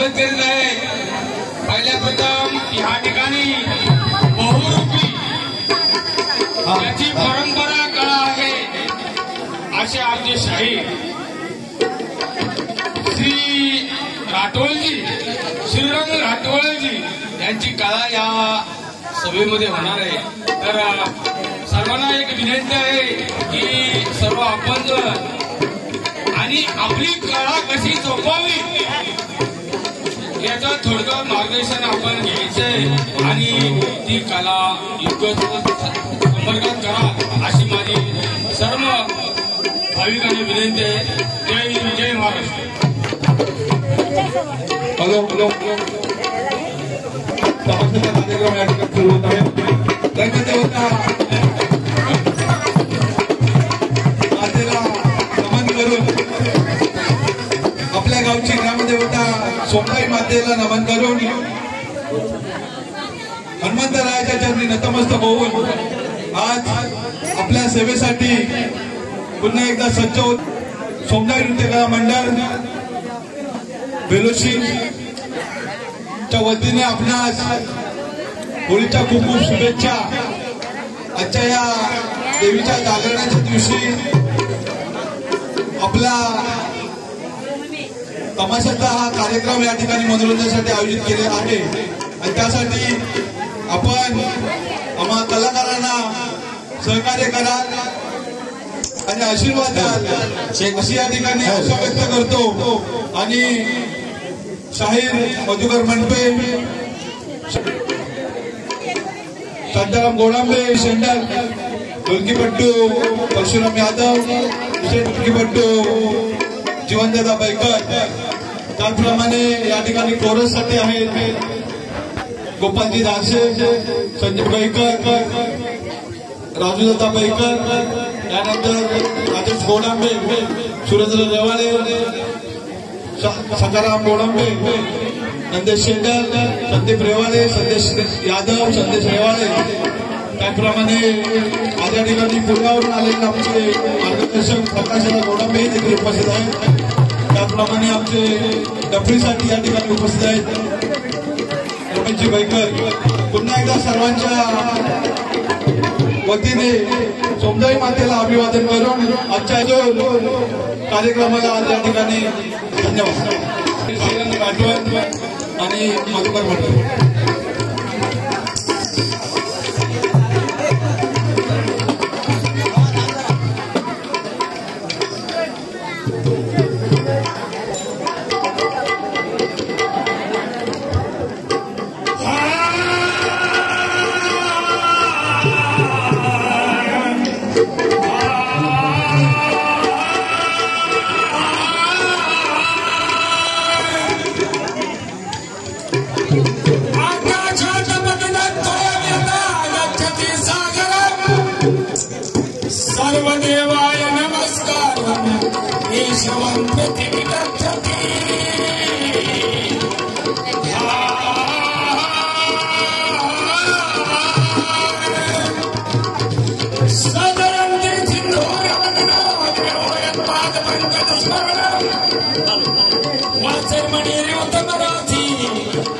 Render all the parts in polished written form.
स्वागत करीत आहे। पहिल्या प्रथम या ठिकाणी बहुरूपी याची परंपरा कला आहे असे आमचे शाहीर श्री राठोळजी, श्रीरंग राठोळजी यांची कला या सभेमध्ये होणार आहे। तर सर्वांना एक विनंती आहे की सर्व आपण आणि आपली कला कशी जोपावी याचं थोडक्यात मार्गदर्शन आपण घ्यायचंय आणि ती कला योग्य संपर्कात करा अशी माझी सर्व भाविकांना विनंती आहे। जय हिंद, जय महाराष्ट्र। हॅलो हॅलो समाजाचा कार्यक्रम या ठिकाणी सुरू होत आहे। धन्यदेवता मातेला नमन करून आपल्या गावची ग्रामदेवता सोमताई मातेला नमन करून हनुमंतरायाच्या चरणी नतमस्तक होऊन आज आपल्या सेवेसाठी पुन्हा एकदा सज्ज होत सोमताई नृत्य कला मंडळ बेलोशी च्या वतीने आपणास होळीच्या खूप खूप शुभेच्छा। आजच्या या देवीच्या जागरणाच्या दिवशी आपला तमाशाचा हा कार्यक्रम या ठिकाणी मनोरंजनासाठी आयोजित केलेला आहे आणि त्यासाठी आपण आम्हा कलाकारांना सहकार्य कराल आणि आशीर्वाद द्याल अशी या ठिकाणी आशा व्यक्त करतो। आणि शाहीर मधुकर मंडपे, शांताराम गोडांबे शेंडल, ढोलकीपट्टू परशुराम यादव, ढोलकीपट्टू जीवनदादा बैकर, त्याचप्रमाणे या ठिकाणी कोरससाठी आहेत गोपालजी दासे, संजय बैकर, राजूदादा बैकर, त्यानंतर राजेश गोडांबे, सुरेंद्र रेवाळे, सकाराम गोडंबे, संदेश शेंडल, संदीप रेवाळे, संदेश यादव, संदेश रेवाळे, त्याचप्रमाणे माझ्या ठिकाणी पुण्यावरून आलेले आमचे मार्गदर्शक प्रकाशराव गोडंबे देखील उपस्थित आहेत। त्याचप्रमाणे आमचे डफरीसाठी या ठिकाणी उपस्थित आहेत रमेशजी बैकर। पुन्हा एकदा सर्वांच्या वतीने सोमताई मातेला अभिवादन करून आजच्या जो कार्यक्रमाला आज या ठिकाणी धन्यवाद। श्रीरंग राठोळ आणि मधुकर मंडपे। सर्वदेवाय नमस्कार ईश्वरं प्रतिगच्छति सदरन्ते सिन्धूरवदनो पादपङ्कजस्मरणं वाचर्मणिर्युतमराधि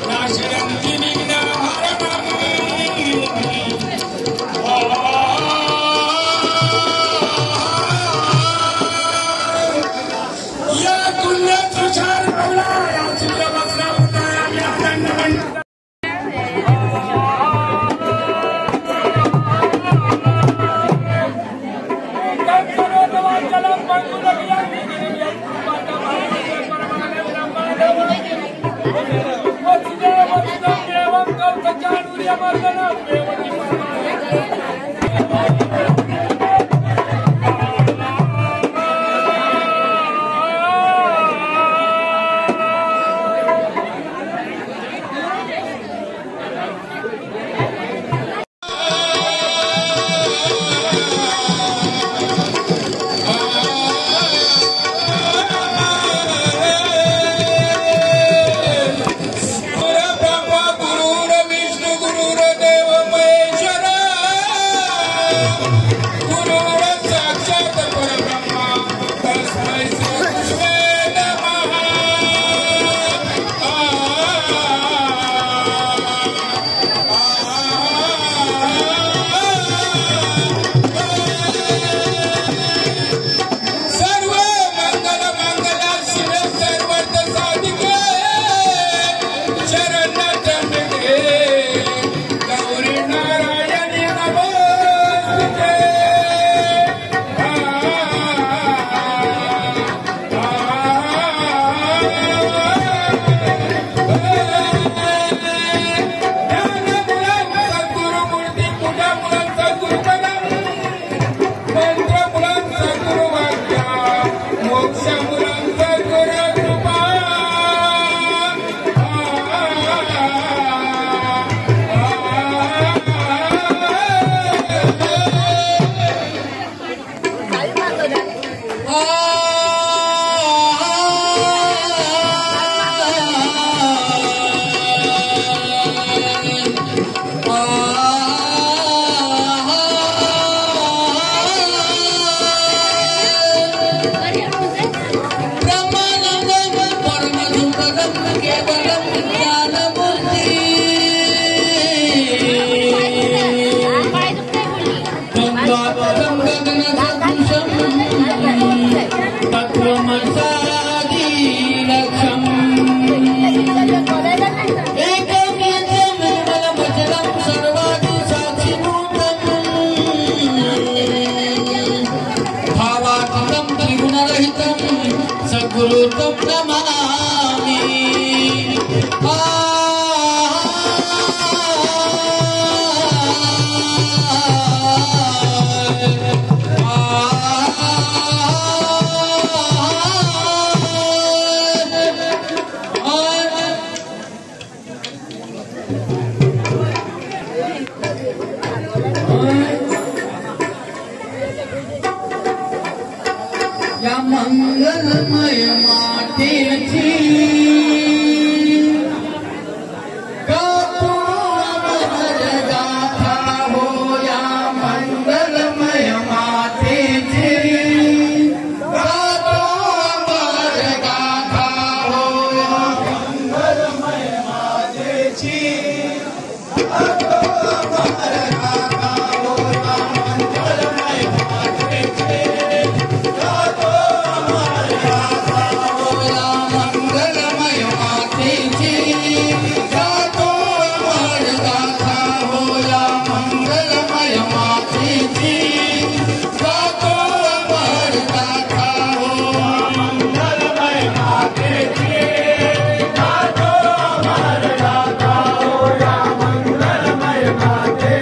नाशयन्ति विघ्नहरणम् गुरुर विष्णु गुरुर देव महेश्वर माते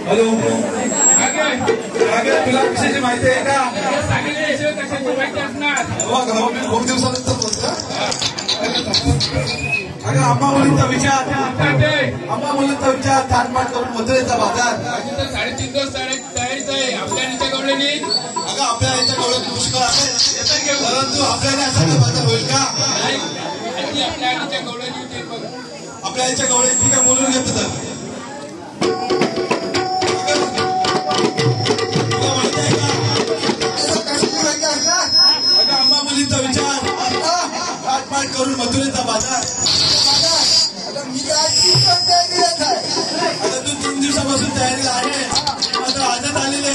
हॅलो तुला कशाची माहिती आहे का? खूप दिवसानंतर बोलतो. अगं आंबा मुलींचा विचार थाटमाट करून मथुरेचा बाजार 3:30 दिवस तयारीच आहे आपल्या याच्या गवळ्याने. अगं आपल्या याच्या गवळ्यात पुष्कळ आहे परंतु आपल्याला असा बाजार होईल का? आपल्या याच्या गवळ्याने आपल्या याच्या गवळ्यात ठीक आहे बोलून घेतो तर आंबा मुलींचा विचार थाटमाट करून मथुरेचा बाजार. आता तू 3 दिवसापासून तयारीला आहे मात्र आजच आलेले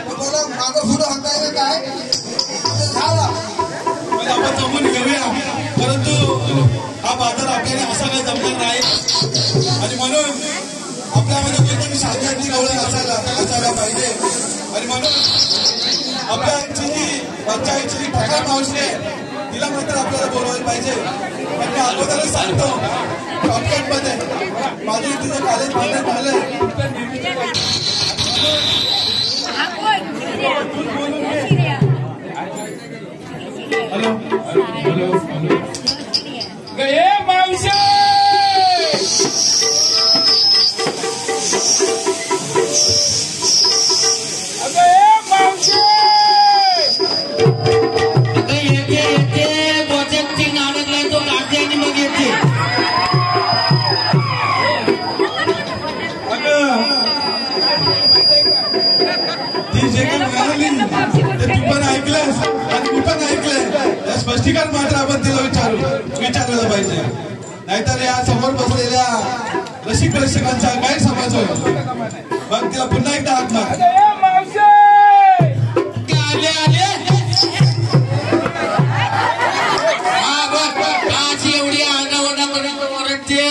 मागं पुढं होता काय आपण जमून घेऊया परंतु हा बाजार आपल्याला असा काही जमणार नाही आणि म्हणून आपल्यामध्ये कोणतरी शांती गवळण असायला पाहिजे आणि म्हणून आपल्या आईची जी पंचायतची जी ठकाल मावशी आहे महिला मात्र आपल्याला बोलवायला पाहिजे. पण मी अगोदरच सांगतो शॉर्टकट मध्ये माझी तिचं कॉलेज बांधण्यात आलंय. हॅलो गए मावशे स्पष्टीकरण मात्र आपण तिला विचारलं पाहिजे. नाहीतर या समोर बसलेल्या रसिक प्रेक्षकांचा गैरसमज होईल. मग तिला पुन्हा एकदा हाक मार. एवढी आरडाओरडा करून ओरडते.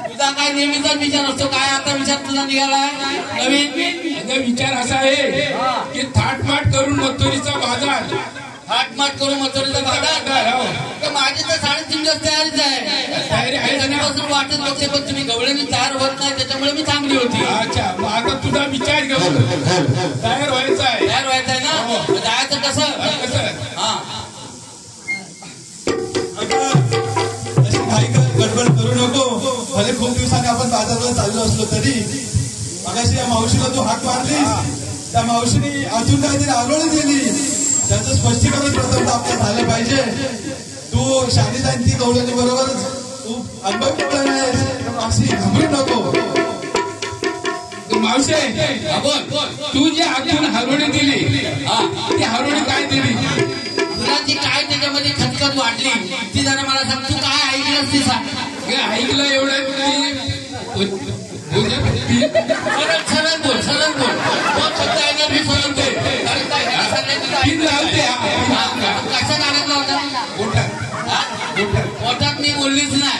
तुझा काय नेहमीचा विचार असतो. काय आता विचार तुझा निघालाय नवीन? विचार असा आहे की थाटमाट करून मथुरीचा बाजार हाटमाट करून मथुरीचा बाजार. माझी तर 3.5 दिवस तयारीच आहे. त्यापासून वाटत बघते पण तुम्ही गवळणी तयार होत नाही त्याच्यामुळे मी थांबली होती. अच्छा मग आता तुझा विचार घेऊन तयार व्हायचा आहे. तयार व्हायचंय ना. जायचं कसं? हा गडबड करू नको. भले खूप दिवसांनी आपण बाजाराला चाललो असलो तरी मगाशी या मावशीला तू हाक मारलीस. त्या मावशीने अजून काहीतरी आरोळी दिली. त्याचं स्पष्टीकरण प्रथम आपल्याला झालं पाहिजे. तू शाळेत ती गवळणी बरोबर तू अनुभव अशी घाबरू नको. मावशे तू जी अजून हरवणी दिली ती हरवणी काय दिली? तुला ती काय त्याच्यामध्ये खतखत वाटली ती जरा मला सांग. तू काय ऐकलंस ती सांग. ऐकलं एवढं सरळ बोल सरळ बोल. शब्द ऐकला मी सरळ बोल. कशात अडकला होता? पोटात मी बोललीच नाही.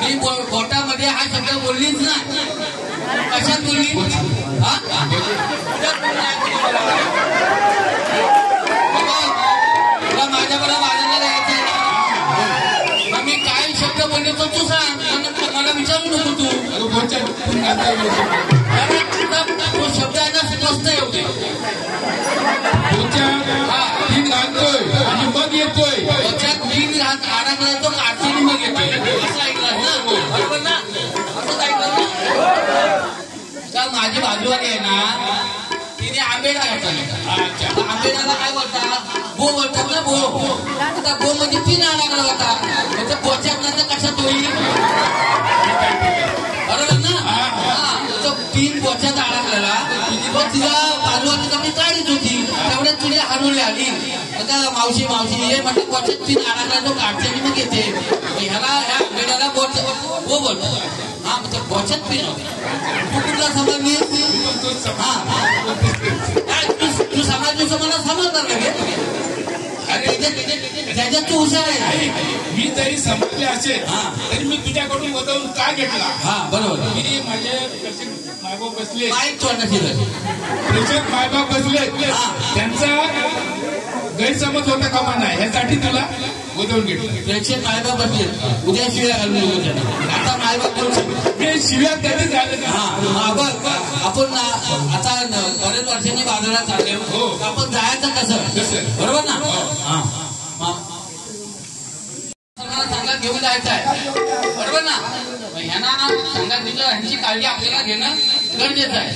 मी पोटामध्ये हा शब्द बोललीच नाही. कशात बोलली? तुला माझ्याबरोबर बाजारला जायचं मग मी काय शब्द बोलले तो तू सांग. मला विचारू नको तू. तो शब्द आहे ना स्पष्ट एवढे. तीन घालतोय आणि मग येतोय. त्याच्यात 3 घात अडकला तो काढतो मग येतोय. असं ऐकलं ना? बरोबर ना? असंच ऐकलं ना? का माझी बाजूवाली आहे ना तिने आंबेडा घातला. आंबेडाला काय बोलतात? बो बोलतात ना. बो आता बो म्हणजे 3 अडकला होता. त्याच्या पोच्यात नंतर कशात होईल? बरोबर ना? तो 3 पोच्यात अडकलेला. तिला बाजूवाली आपली काढीत होती. तेवढ्यात तुझी हरवली आली. आता मावशी हे म्हटलं पोच्यात 3 अडकला तो काढते आणि मग येते. ह्या आंबेडाला बो बोलतो. हा मग त्या पोच्यात पिन तू कुठला समजली? तू समाज मला समजणार नाही. त्याच्यात तू हुशार आहे. मी जरी समजले असेल तरी मी तुझ्याकडून वदवून का घेतला? हा बरोबर. मी माझे मायबाप बसले मायबाप बसले त्यांचा गैरसमज होता कामा नाही ह्यासाठी तुला वदवून घेतलं. प्रेक्षक मायबाप बसले उद्या शिव्या घालून आता मायबाप करू शकतो. हे शिव्या कधी झालं? हा बघ आपण आता बरेच वर्षांनी बाजारात चालले. आपण जायचं कसं? बरोबर ना? सांगा घेऊन जायचं आहे. बरोबर ना? ह्यांना सांगा दिलं. ह्यांची काळजी आपल्याला घेणं गरजेचं आहे.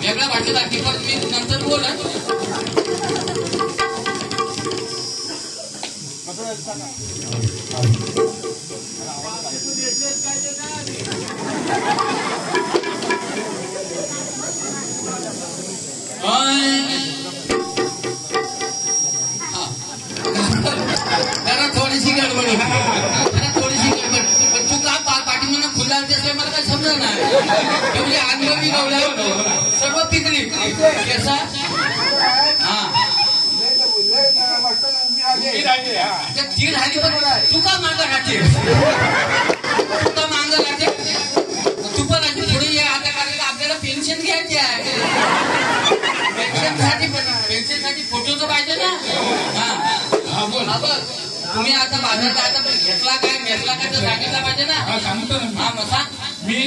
वेगळ्या भाषेत आणखी पण मी नंतर बोल. थोडीशी गडबड पण तू का पाठीमागं खुला असल्यामुळे मला काय समजलं नाही. एवढी अनुभवी गवल्या सर्व पिकली कसा. तीन हानी पण तू का मागं राहते? तू का मागं राहते? तू पण अशी पुढे ये. आता कारण आपल्याला पेन्शन घ्यायची आहे. पेन्शनसाठी फोटो तर पाहिजे ना. तुम्ही आता बाजारात आता घेतला काय नेसला काय तर सांगितलं पाहिजे ना. हा सांगतो ना हा मग सांग. मी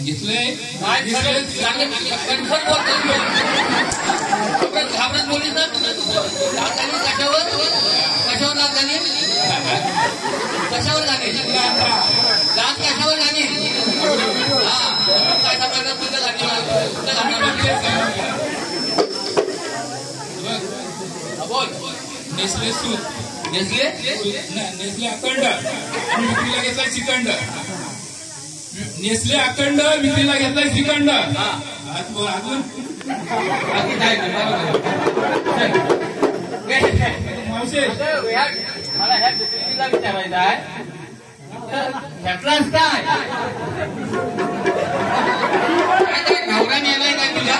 घेतलंय कन्फर्म बोलतो घाबरत बोली तर राजधानी कशावर कशावर राजधानी कशावर झाली लाच कशावर झाली. हा काय सांगायचं कुठं झाली बोल. नेसले सूत नेसले नेसले अखंड आणि विक्रीला घेतलाय श्रीखंड. नेसले अखंड विक्रीला घेतलाय श्रीखंड. अजून मावशे मला ह्या दुसरीला विचारायचं आहे घेतलास काय नवरा नेलाय काय तुझ्या.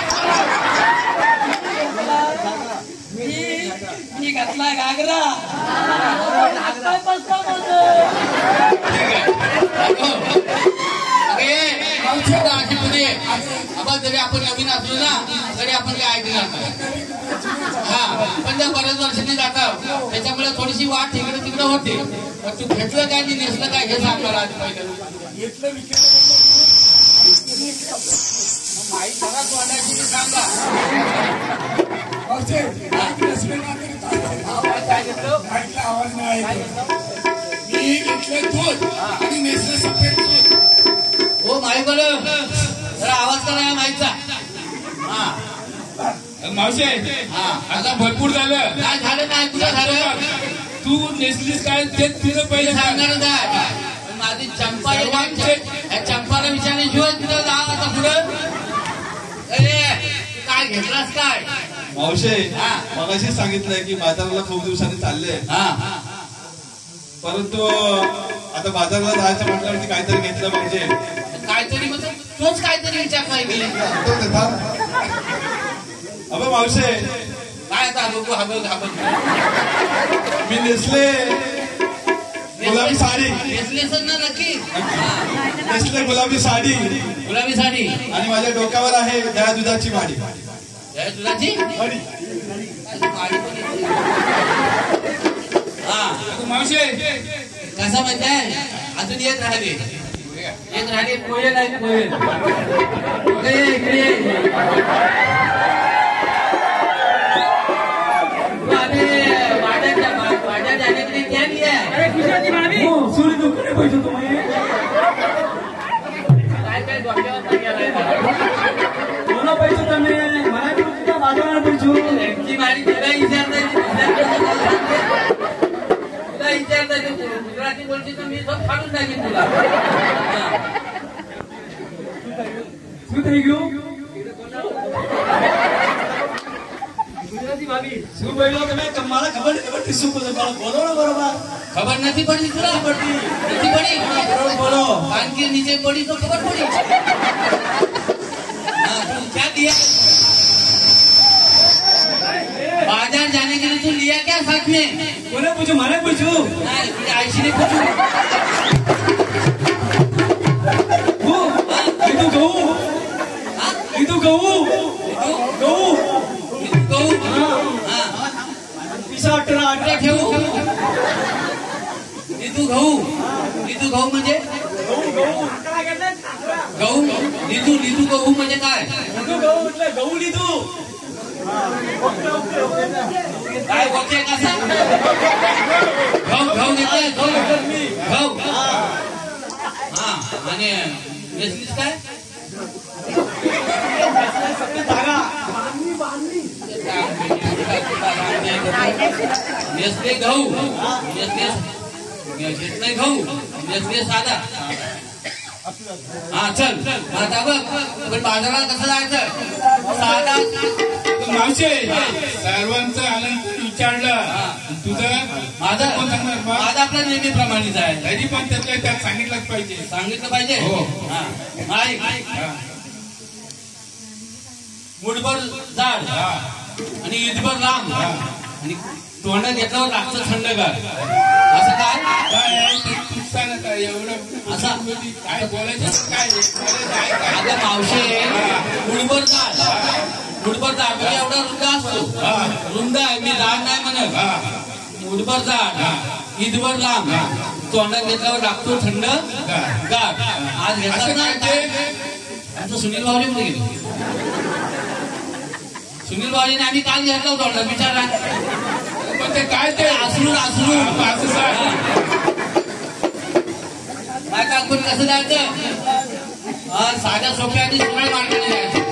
मी घातला घागरा जरी आपण नवीन असलो ना तरी आपण काय ऐकणार नाही. हा पण जर बऱ्याच वर्षांनी जातो त्याच्यामुळे थोडीशी वाट इकडे तिकडे होते. पण तू घेतलं काय आणि नेसलं काय हे सांग मला आधी पहिलं. माहीत घरात वाटायची सांगा काय घेतलं आवाज नाही. मी घेतलं दूध आणि नेसले सफेद दूध. हो माहीत बरं जरा आवाज करा माहीतचा. हा मावशे हा आता भरपूर झालं. काय झालं नाही तुझं झालं. तू नेसलीस काय ते तुझं पहिले सांगणारच आहे. माझी चंपा चंपाला विचारल्याशिवाय तुझं जा आता पुढं. अरे काय घेतलास काय मावशे हा. मगाशी सांगितलंय की बाजाराला खूप दिवसांनी चालले हा परंतु आता बाजाराला जायचं म्हटल्यावरती काहीतरी घेतलं पाहिजे. काहीतरी म्हणजे तोच काहीतरी विचार पाहिजे. अबे मावशे काय आता लोक हबल घाबल मी नेसले गुलाबी साडी नेसलेच ना नक्की. नेसले गुलाबी साडी गुलाबी साडी आणि माझ्या डोक्यावर आहे दया दुधाची माडी. दुधाची माडी. हा मावशे कसं माहिती आहे अजून येत राहिले पोहे नाही पोहे वाड्या जाने के लिए क्या लिया है. सूर्य दुखने पैसे तुम्ही काय डोक्यावर नाही आलाय कोणा पैसे तुम्ही मला तुझ्या बाजाराला पैसे यांची माडी तुला विचारता गुजराती बोलची तर मी सब फाडून टाकेन तुला. શું થઈ ગયું શું બોલ્યો તમે મારા ખબર નથી પડતી શું બોલો બોલો ને બરોબર ખબર નથી પડી तुला નથી પડી બોલો कान के नीचे पड़ी तो खबर पड़ी. हाँ तू क्या दिया बाजार जाने के लिए तू लिया क्या साथ में. કોને પૂછું મને પૂછું आयशी ने पूछू લીધું ઘઉં લીધું ઘઉં ઘઉં गहू पिसा अठरा अठरा ठेवू निधू गहू म्हणजे गहू निधू गहू म्हणजे काय गहू એટલે ગહુ લીધું काय बोलते कसा गहू घेतलाय गहू हा आणि नेसलीस काय धागा नेसले गहू घेतलाय गहू नेसले साधा. हा चल आता बघ पण बाजारात कसं जायचं साधा. मावशे सर्वांचं आनंद विचारलं तुझं माझा आपला नेहमीप्रमाणेच आहे. तरी पण त्यातल्या त्यात सांगितलंच पाहिजे. सांगितलं पाहिजे हो. ऐक मुठभर जाड आणि ईदभर लांब आणि तोंडात घेतल्यावर लागतं थंडगार असं काय एवढं असं काय बोलायचं काय आता मावशे मुठभर जाड मुठभर झाड म्हणजे एवढा रुंद असतो. रुंद आहे, मी झाड नाही म्हणत. मुठभर झाड ईदभर लांब, तोंडात घेतल्यावर लागतो थंड गार. आज घेतला ना आमचं सुनील भाऊजी कुठे गेले? सुनील भाऊजीने आम्ही काल घेतला होता तोंडात, विचारा. पण ते काय ते आसरून काय काकून कसं जायचं? साध्या सोप्या आणि सरळ मार्गाने जायचं.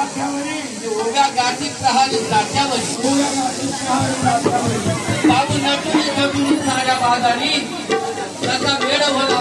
उभ्या गाठी प्रहारी साठ्यावर बाबू नटून साऱ्या बाजारी त्याचा वेळ होला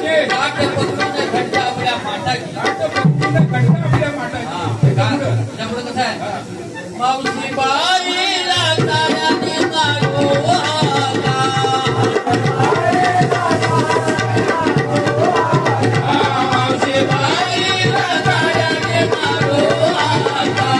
म्हणजे नाटपत्रूने घट्ट आपल्या माठाची. नाटपत्रूने घट्ट आपल्या माठाची. त्यामुळे कसं आहे, मावशी बाईला ताऱ्याने मारो हाका. मावशी बाईला ताऱ्याने मारो हाका.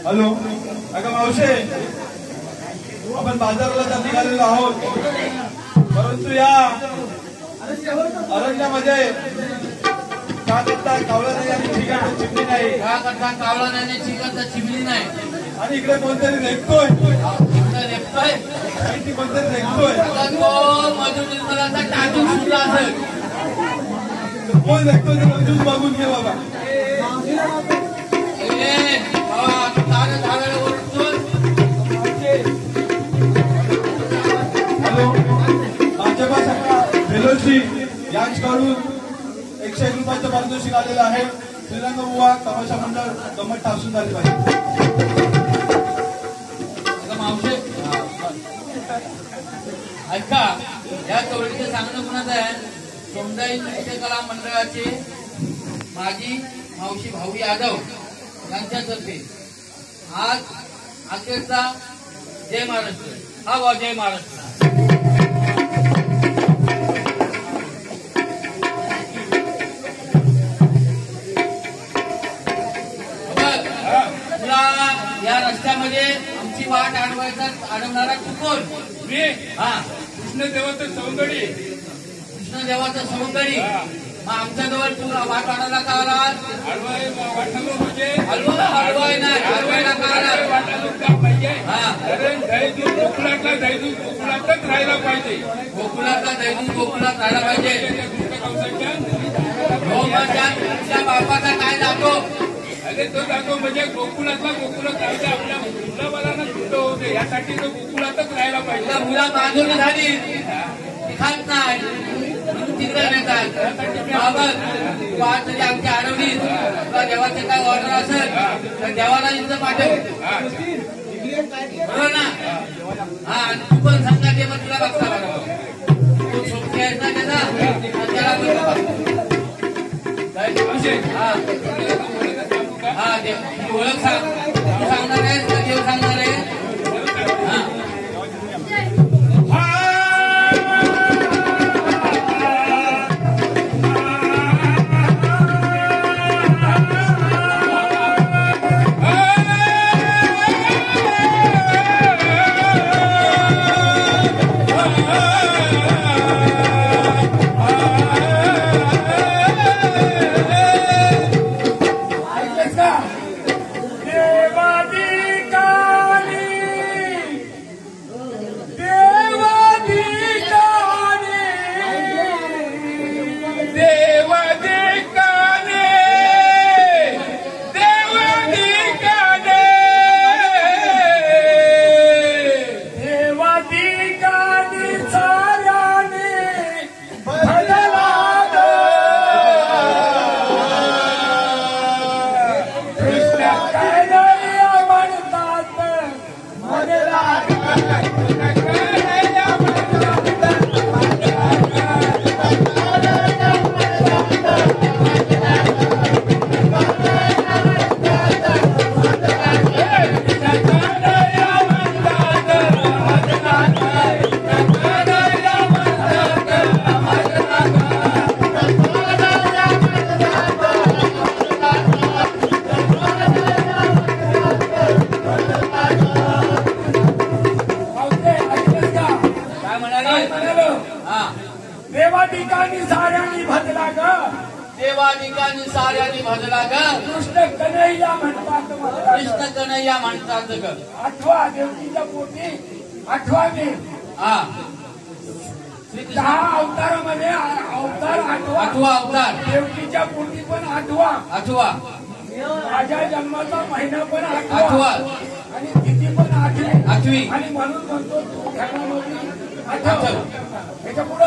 हॅलो अगं मावशे, आपण बाजाराला तर निघालेलो आहोत, परंतु या अरण्यामध्ये का करता कावळा नाही आणि चिकन चिमणी नाही, का करता कावळा नाही चिकन चिमणी नाही, आणि इकडे कोणतरी रेखतोय रेखतोय ती कोणतरी रेखतोय. मधु निर्मलाचा टाटू सुद्धा असेल. कोण रेखतोय ते मंजूर बघून घे बाबा. हॅलो, भाजपा फेलोशी यांच्याकडून 101 रुपयाचं पारितोषिक आलेलं आहे. श्रीरंग बुवा तमाशा मंडळ गंमत टाकून झाली पाहिजे. ऐका, या चौलीचं सांगणं कुणाचं आहे? सोमदाई नृत्यकला मंडळाचे माजी मावशी भाऊ यादव यांच्यातर्फे आज अखेरचा जय महाराष्ट्र. हा वा जय महाराष्ट्र. या रस्त्यामध्ये आमची वाट अडवणारा चुकून मी हा कृष्णदेवाचं सौंदर्य कृष्णदेवाचं सौंदर्य मग आमच्या जवळ तू वाट वाढायला का आला? वाटालो म्हणजे हलवायला का आला? वाटालो का पाहिजे? हा कारण दैदूत गोकुळातला दैदूत गोकुळातच राहायला पाहिजे. गोकुळातला दैदूत गोकुळात राहायला पाहिजे. त्या बापाचा काय जातो? अरे तो जातो म्हणजे गोकुळातला गोकुळात राहायचं. आपल्या मुलाबाळांना सुद्धा होते यासाठी तो गोकुळातच राहायला पाहिजे. मुला बांधून झाली खात नाही म्हणून तिकडे नेतात. बाबा वाट जरी आमची अडवली तुला देवाचे काय ऑर्डर असेल तर देवाला इथं पाठव. बरोबर ना? हा आणि तू पण सांगा ते मग तुला बघता बघा तू सोबती आहेस ना त्याचा त्याला हा ते ओळख सांग. तू सांगणार आहेस का देव सांगणार आहे? हा देवादिकांनी साऱ्यांनी भजला ग. देवादिकांनी साऱ्यांनी भजला ग. कृष्ण कन्हैया म्हणतात. कृष्ण कन्हैया म्हणतात ग. आठवा देवकीच्या पोटी आठवा देव. हा 10 अवतारामध्ये अवतार आठवा अवतार. देवकीच्या पोटी पण आठवा. माझ्या जन्माचा महिना पण आठवा आणि तिथी पण आठवी. आणि म्हणून म्हणतो तू घरामध्ये आठव. त्याच्या पुढं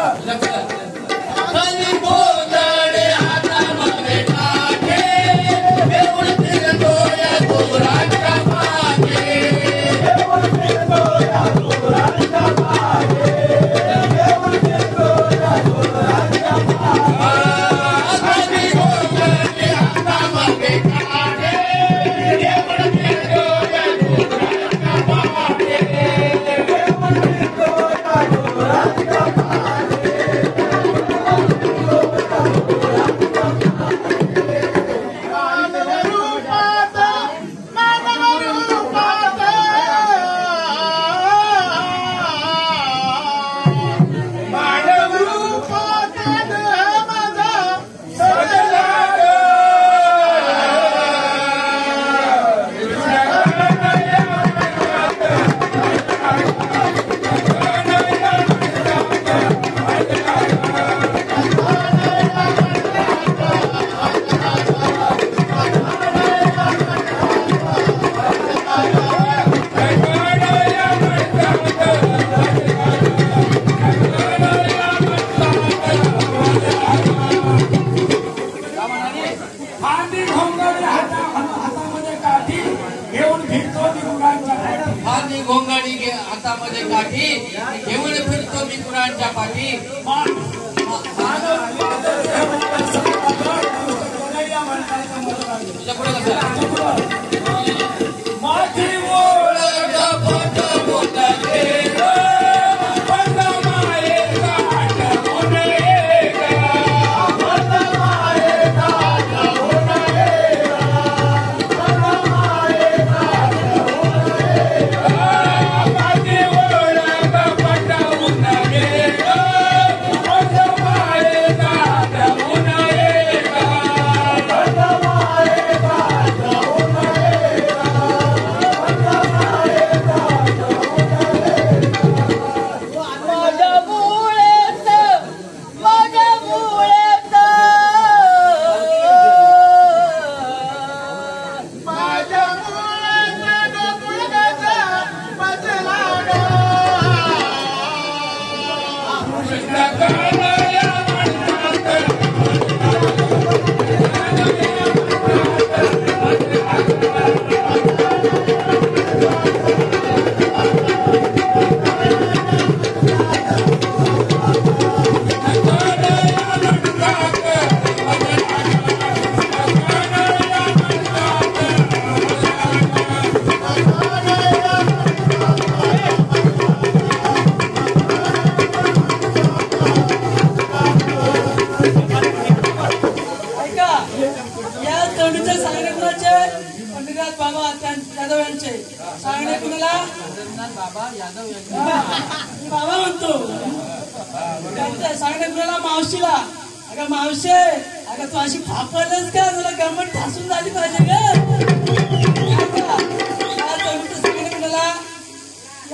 गोंगाडी हातामध्ये काठी घेऊन फिरतो मी कुराणच्या पाठी. तुझ्या पुढे कसं बाबा म्हणतो सांगणे तुला मावशीला. अगं मावशे, अगं तू अशी फापरलंस का? तुला गंमत ठासून झाली पाहिजे सांगणे कुणाला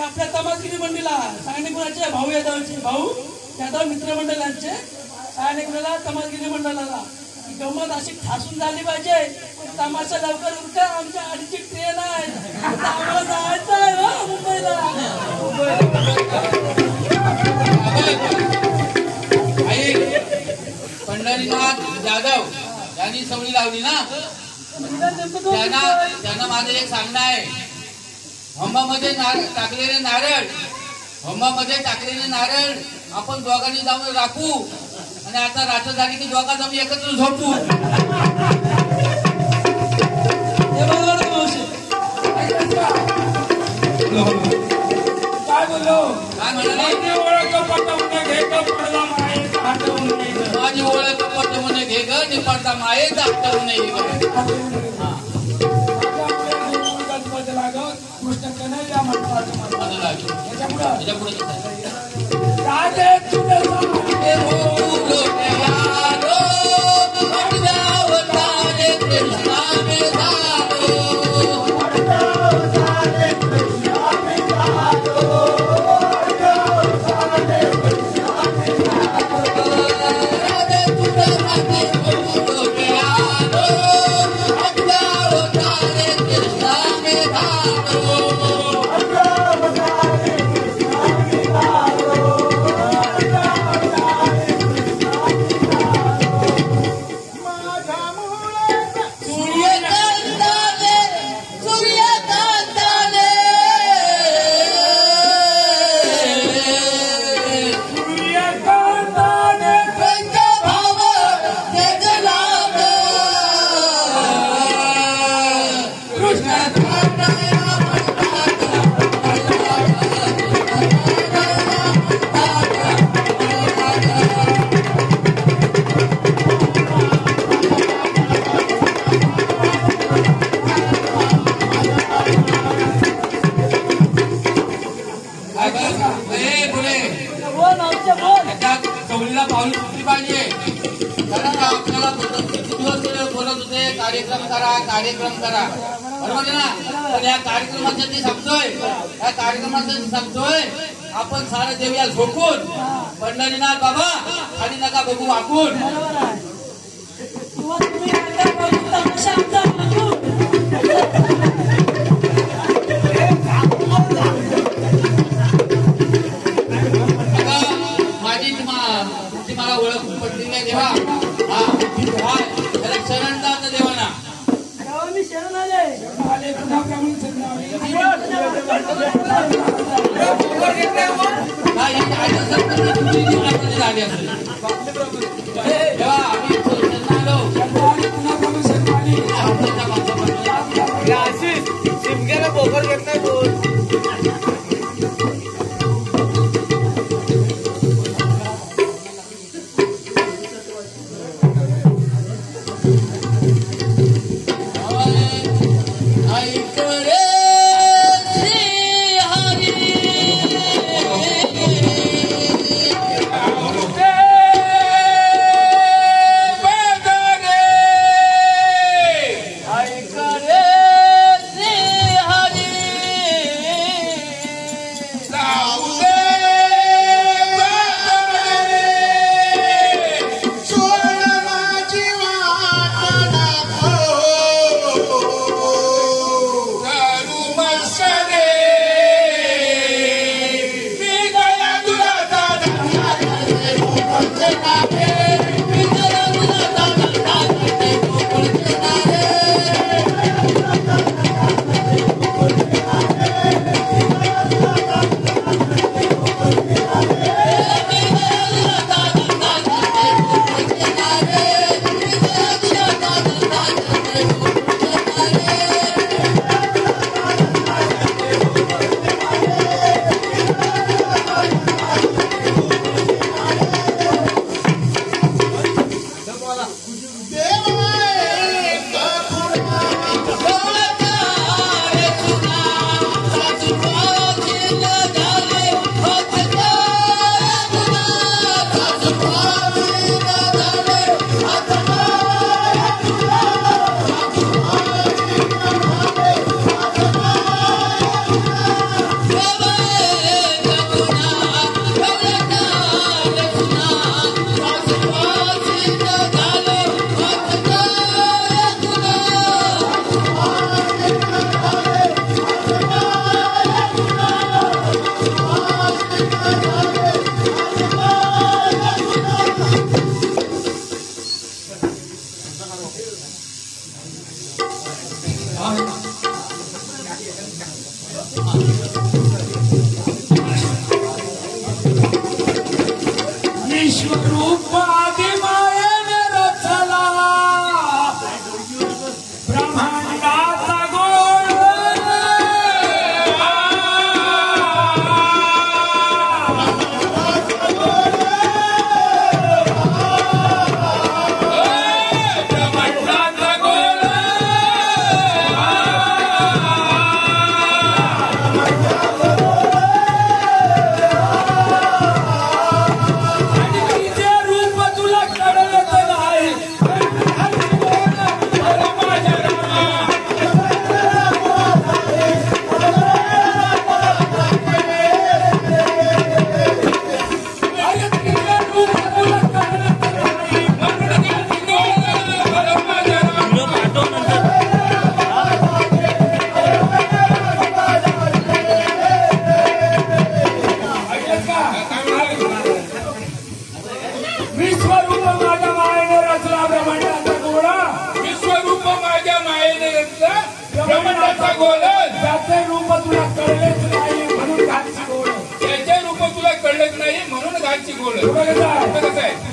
आपल्या तमासगिरी मंडळीला सांगणे कुणाचे भाऊ यादवचे भाऊ यादव मित्रमंडळांचे सांगणे कुणाला तमासगिरी मंडळाला गंमत अशी ठासून झाली पाहिजे. तमाशा लवकर उरका, आमच्या आडीची ट्रेन आहे, आम्हाला जायचं आहे मुंबईला. पंढरीनाथ जाधव यांनी सवली लावली ना, त्यांना माझं एक सांगणं आहे. होमामध्ये टाकलेले नारळ, होमामध्ये टाकलेले नारळ आपण दोघांनी जाऊन राखू आणि आता रात्र झाली की दोघा जाऊन एकत्र झोपू. काय बोललो? काय म्हणाले? माझी ओळख पटवून घे ग पडदा मायेचा हटवून घे ग. माझी ओळख पटवून घे ग नि पडदा मायेचा हटवून घे ग. गणपती लागत कृष्ण कन्हैया म्हणतात मला. याच्यापुढे राधे तुझे सारे हो यारो अवतारे कृष्णा में धारो. कवलीला पाऊल सुटली पाहिजे. कारण आपल्याला किती दिवस बोलत होते कार्यक्रम करा कार्यक्रम करा, बरोबर ना. पण या कार्यक्रमासाठी सांगतोय, या कार्यक्रमासाठी सांगतोय आपण सारं देऊया झोकून. पंढरीनाथ बाबा आणि नका बघू वाकून. मला ओळख पडली नाही देवा. हा त्याला शरण जात देवाना. मी शरण आले पुन्हा झाली असेल तेव्हा आम्ही आलो शिमग्याला बोकर घेत नाही बोल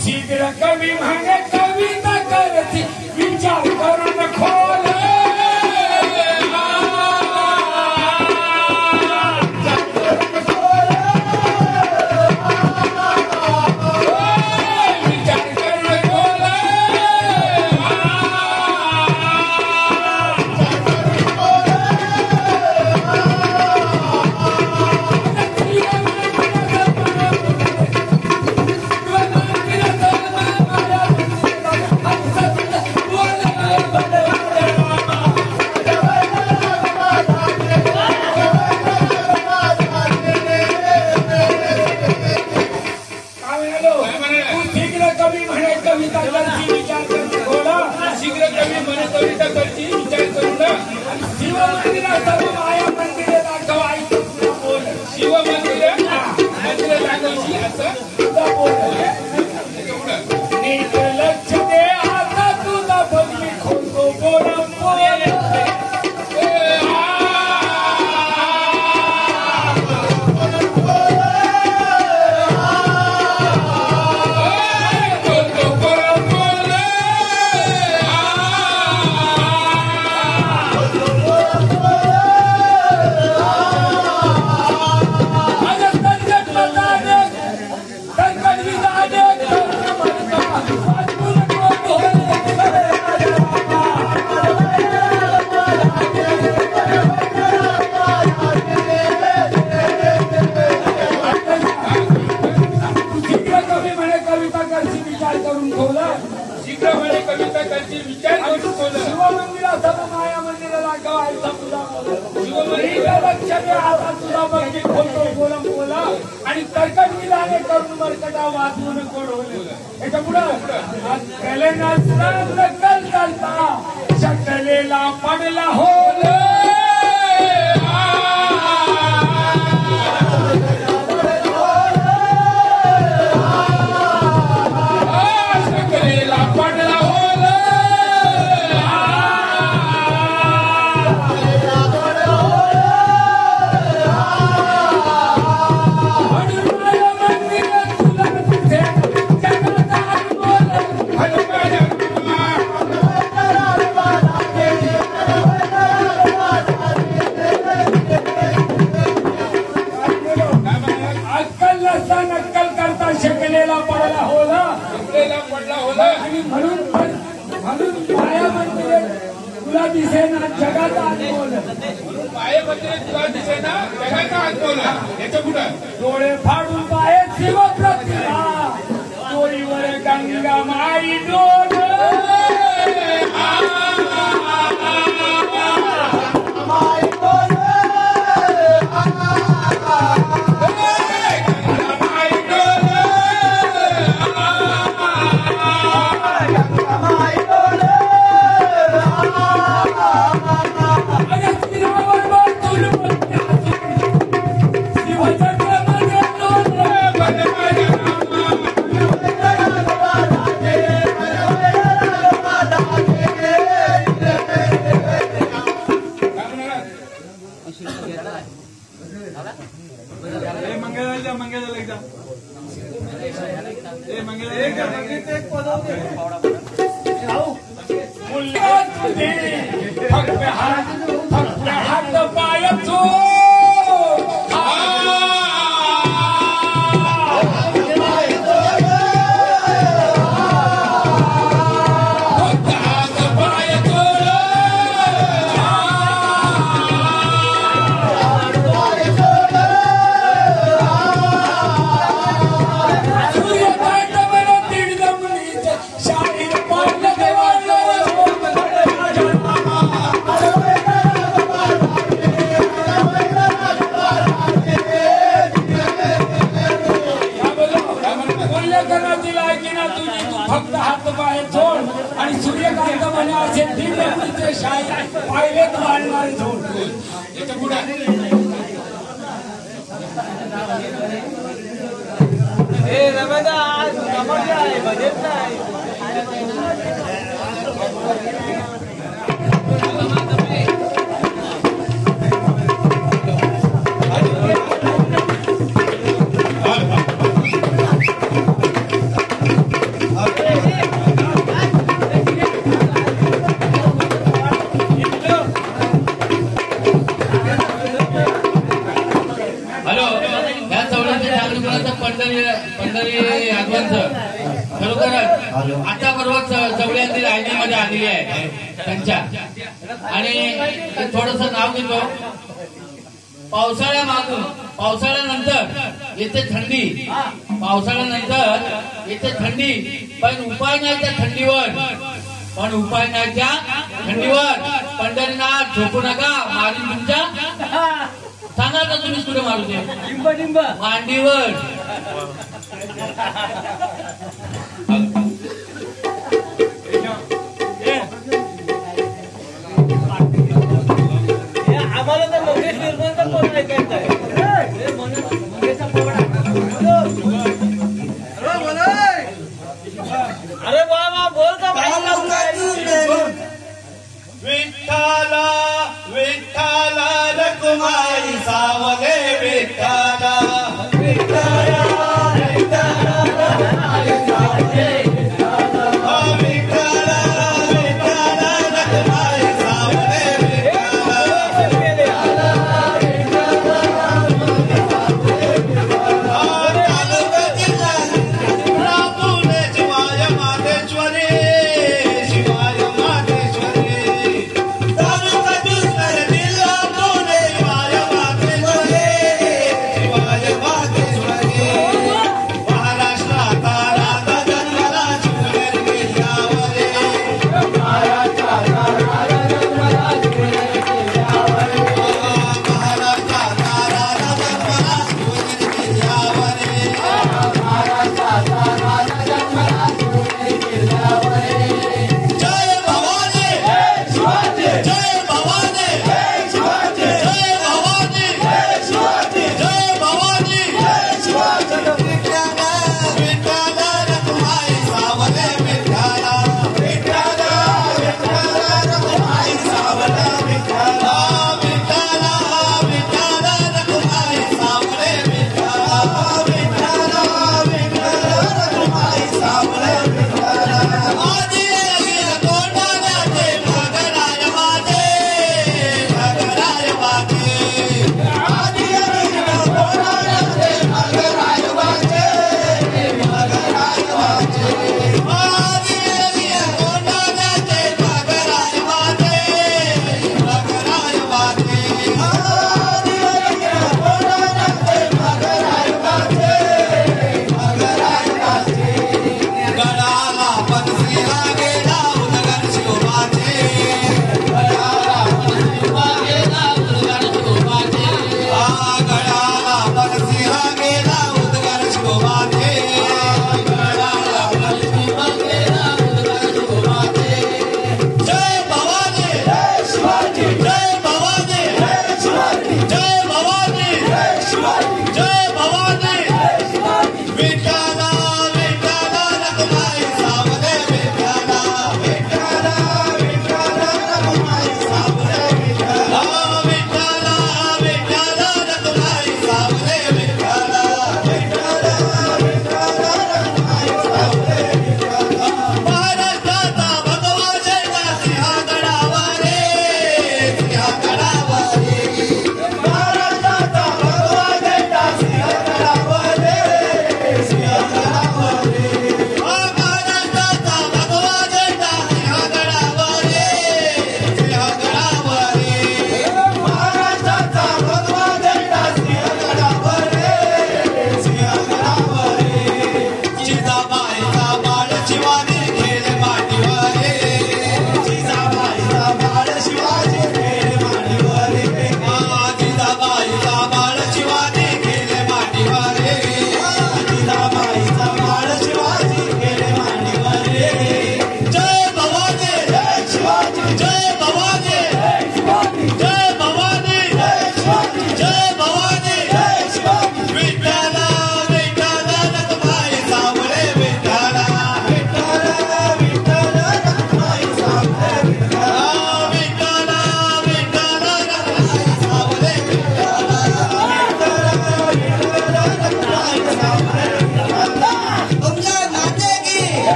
शीघ्र कवी म्हणे कविता करती विचार करून खोल करून मरकटा वाचवून कोडवले याच्या पुढं कलेना नक्कल करता शकलेला पडला होल शकलेला पडला होल शकलेला पडला होला आणि म्हणून पाया म्हणजे तुला दिसेना जगाचा अनुभव पाय म्हणजे तुला दिसेना जगाचा अनुभव याच्या पुढे डोळे फाडून पाय शिव प्रतिभा डोळीवर गंगा माई डोळ हात पाय फक्त हात पाय जोड आणि सूर्यकांत म्हणे असे दिव्य शाही पाहिलेत वाढणारे जोड याच्या पुढे पंढरी आगमनचं खरोखरच आता बरोबर चवळ्यातील आयनीमध्ये आलेली आहे त्यांच्या आणि थोडस नाव घेतो पावसाळ्यानंतर येते थंडी पण उपाय नाही त्या थंडीवर पंढरीनाथ झोपू नका मारून तुमच्या सांगा का तुम्ही कुठे मारू दे मांडीवर आम्हाला तर मंगेश निर्बंध कोण ऐकायचं आहे अरे बाबा बोल का विठ्ठला विठ्ठला रखुमाई सावले विठ्ठला विठ्ठला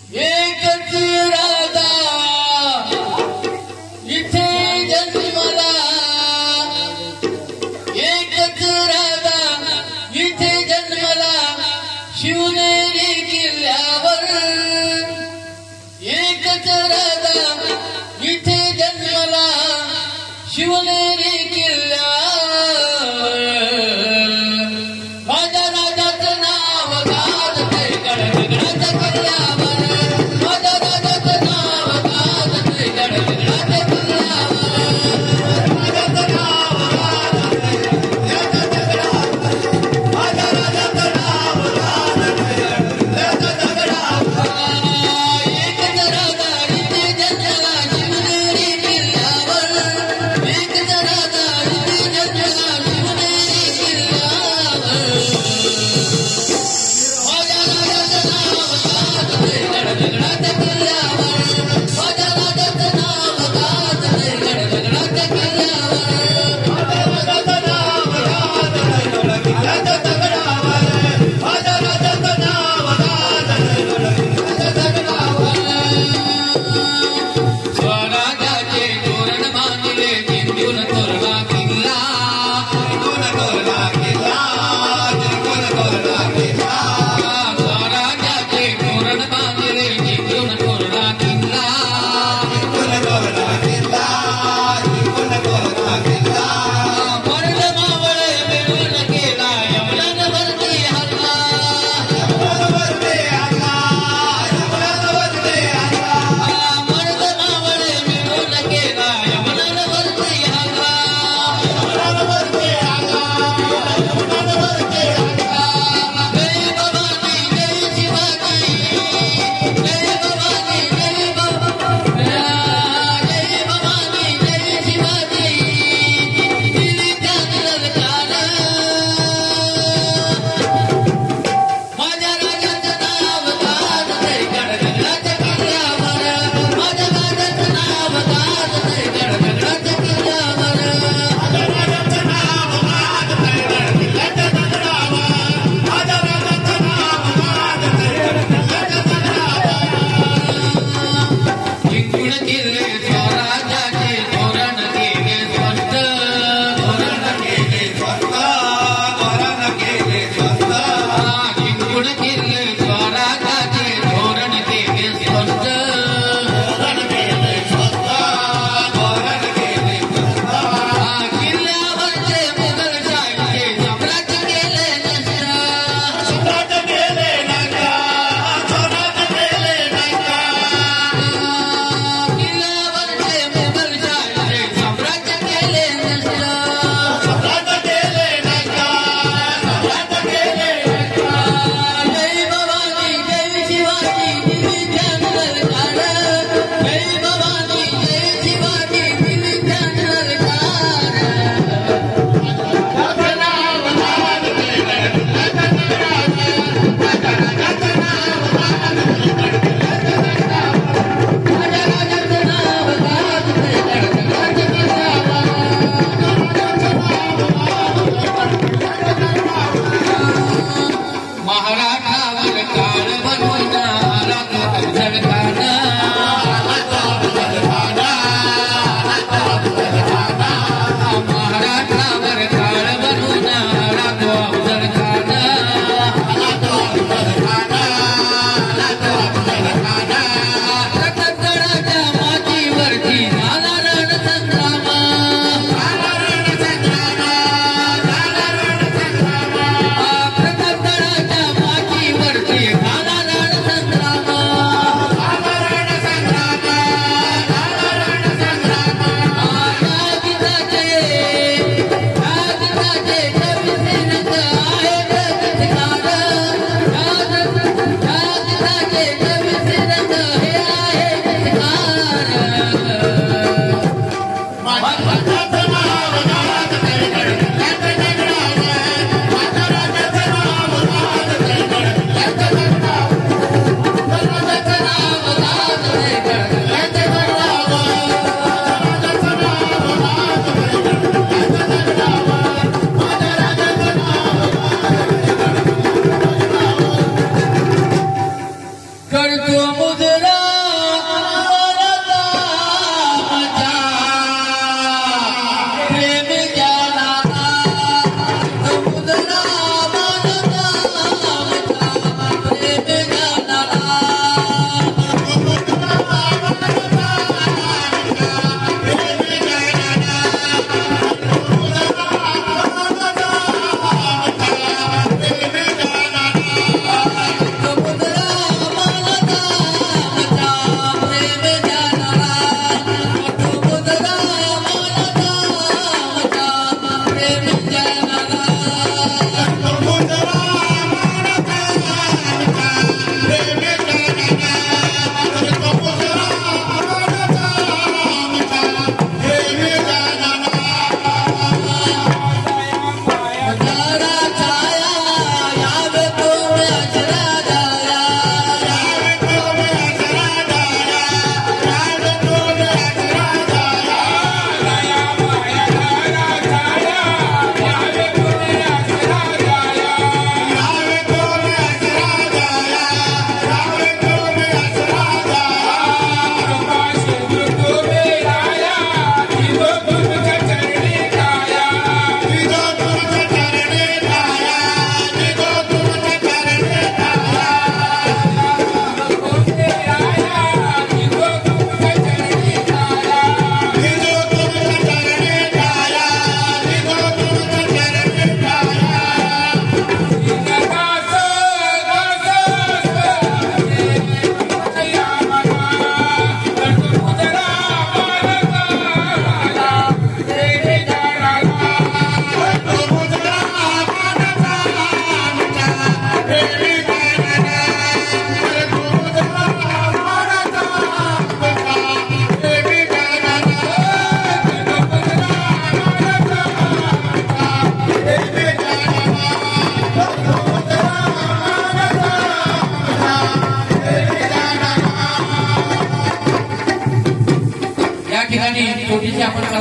एक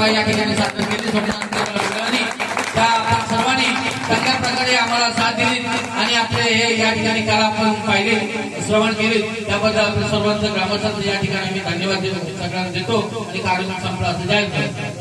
कला या ठिकाणी सादर केली. मंडळांनी त्या सर्वांनी चांगल्या प्रकारे आम्हाला साथ दिली आणि आपले हे या ठिकाणी कला आपण पाहिले श्रवण केले त्याबद्दल आपल्या सर्वांचं ग्रामस्थांचं या ठिकाणी मी धन्यवाद सगळ्यांना देतो आणि कार्यक्रम संपला असं जाहीर करतो.